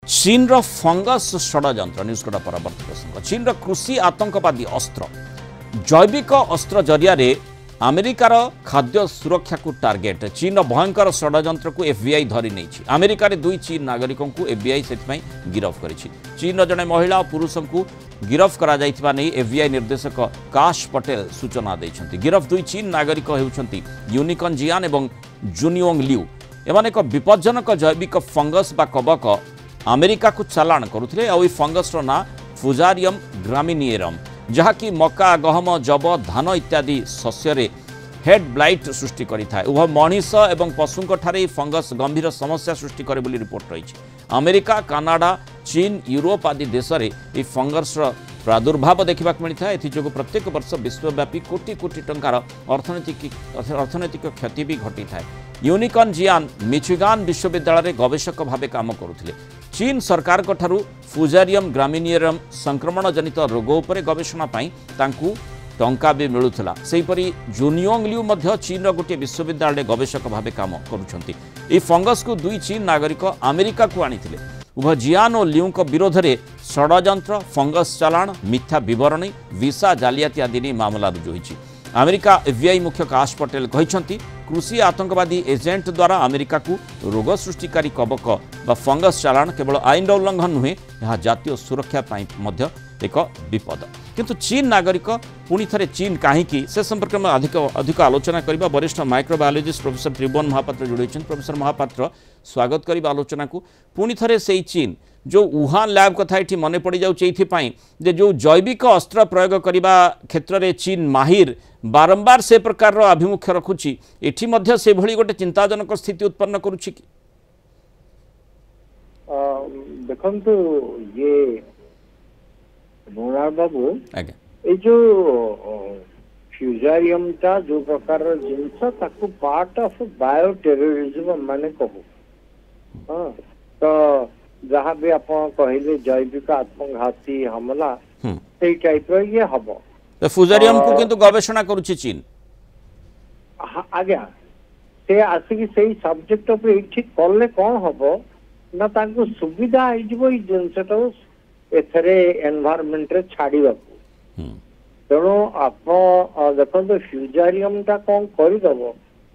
चीन फंगस षड्यंत्र न्यूज कोटा परवर्त प्रसंग चीन कृषि आतंकवादी अस्त्र जैविक अस्त्र जरिया अमेरिकार खाद्य सुरक्षा को टार्गेट चीन भयंकर षड्यंत्र को एफबीआई धरी नहीं अमेरिकार दुई चीन नागरिकों को एफबीआई से गिरफ कर चीन जड़े महिला और पुरुषों को गिरफ करा नहीं एफबीआई निर्देशक काश पटेल सूचना देते गिरफ दुई चीन नागरिक होती यूनिकॉर्न जियान और जुनियोंग लिu एमाने एक विपज्जनक जैविक फंगस बा कबक अमेरिका को चालाण करुथिले आ ई फंगस ना फुजारियम ग्रामिनियरम जहाँकि मका गहम जब धान इत्यादि शस्यरे हेड ब्लाइट सृष्टि करिथाय उभय मनीष एवं पशुंक ठारे फंगस गंभीर समस्या सृष्टि करे बोली रिपोर्ट रही अमेरिका कनाडा चीन यूरोप आदि देश में यह फंगस प्रादुर्भाव देखा मिलता है एथि प्रत्येक वर्ष विश्वव्यापी कोटी कोटी टंकार अर्थनैतिक क्षति भी घटी था यूनिकॉर्न जियान मिचिगान विश्वविद्यालय गवेषक भाव काम करुथिले चीन सरकार ठारू फुजारियम ग्रामिनियरम संक्रमण जनित रोग उपर गवेषणा तांकू टंका भी मिलूला सेहीपरि जुनियोंग लिu मध्य चीन गोटे विश्वविद्यालय गवेषक भाव काम करुछंती ई फंगस को दुई चीन नागरिक अमेरिका को आनिथिले उभय जियान और लिu विरोध में षड्यंत्र फंगस चालाण मिथ्या बरणी वीसा जालियाती आदि नहीं मामला रुजु होईछि अमेरिका एफबीआई मुख्य काश पटेल कहते कृषि आतंकवादी एजेंट द्वारा अमेरिका को रोग सृष्टिकारी कबक बा फंगस चालाण केवल आईन उल्लंघन नुहे यह जातीय सुरक्षा मध्य एक विपद किंतु चीन नागरिक पुणी थे चीन कहीं से संपर्क में अधिक आलोचना करबा वरिष्ठ माइक्रोबायोलॉजिस्ट प्रोफेसर त्रिभुवन महापात्र जोड़ी प्रोफेसर महापात्र स्वागत करबा आलोचना को पुणी थे से चीन जो वुहान लैब कथा ये मन पड़ जाए जो जैविक अस्त्र प्रयोग करने क्षेत्र में चीन माहिर बारंबार से प्रकार आभिमुख्य रखुची एठी मध्य से भली गोटे चिंताजनक स्थिति उत्पन्न करुछि कि देखंतु ये मोनाल बाबू ये जो फ्यूजारियम टा जो प्रकार जिनस ताकू पार्ट ऑफ बायो टेररिज्म माने कहू हां तो जहाँ भी आप कहले जैविक आत्मघाती हमला से टाइप ये हम तो फुजारियम को किंतु गवेषणा करुछि चीन आज्ञा से आसिक से सब्जेक्ट उपर ये कले कौन हम ना तांको सुविधा हो जिनसटा एथरे एनवायरमेंट रे छाड़ीबा तेणु आप देखो फ्यूजारियम टा कौन करदब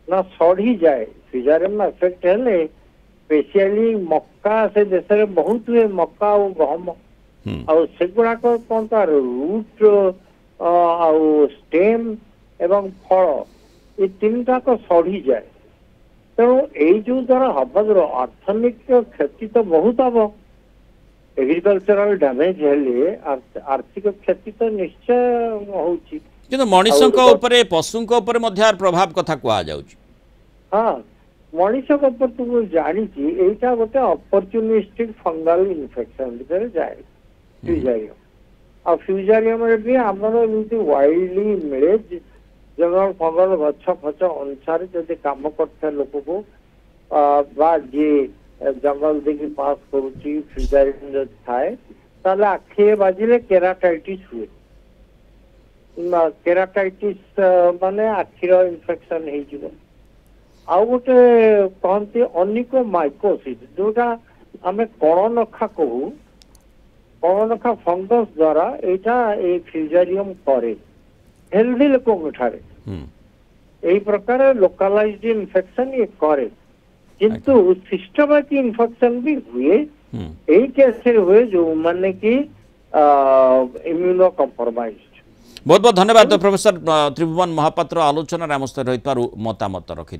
ना सड़ी जाए फ्यूजारियम एफेक्ट हेले स्पेशली मक्का से देश में बहुत हुए मक्का और गहम आगुड़ाक कौन तार रूट स्टेम एवं फल ये तीन टाक सड़ी जाए तेणु यही जो द्वारा हम अर्थनिक क्षति तो बहुत हम एग्रीकल्चरल डैमेज हेले आर्थिक क्षति तो निश्चय होची किंतु मनुष्यों ऊपर पशुओं ऊपर प्रभाव कथा कहा जाउची हाँ मनीष तुम जानी यहीटा गोटे अपरच्युनिस्टिक फंगल इन्फेक्शन भीतर जाए फ्यूजारियम आ फ्यूजारियम भी आमर एमती वाइल्डली मिले जनरल फंगल गछ फच अनुसार जब कम करता लोक को जी जंगल देखिए पास करुच्ची फ्यूजारियम जो थाए ताले आखे बाजिले केराटाइटिस हुए केराटाइटिस माने आखिर इन्फेक्शन हो आउ गोटे कहते अनिकोमाइकोसिस जोटा आम कणनखा कहू कणनखा फंगस द्वारा यहाँ फ्यूजारियम करे हेल्दी लोक ठारे यही प्रकार लोकलाइज्ड इन्फेक्शन ये करे किंतु सिस्टमैटिक इन्फेक्शन भी हुए यही केस हुए जो माने कि इम्यूनो कम्प्रोमाइज्ड बहुत बहुत धन्यवाद प्रोफेसर त्रिभुवन महापात्र आलोचना आम सहित रही मतामत रखि।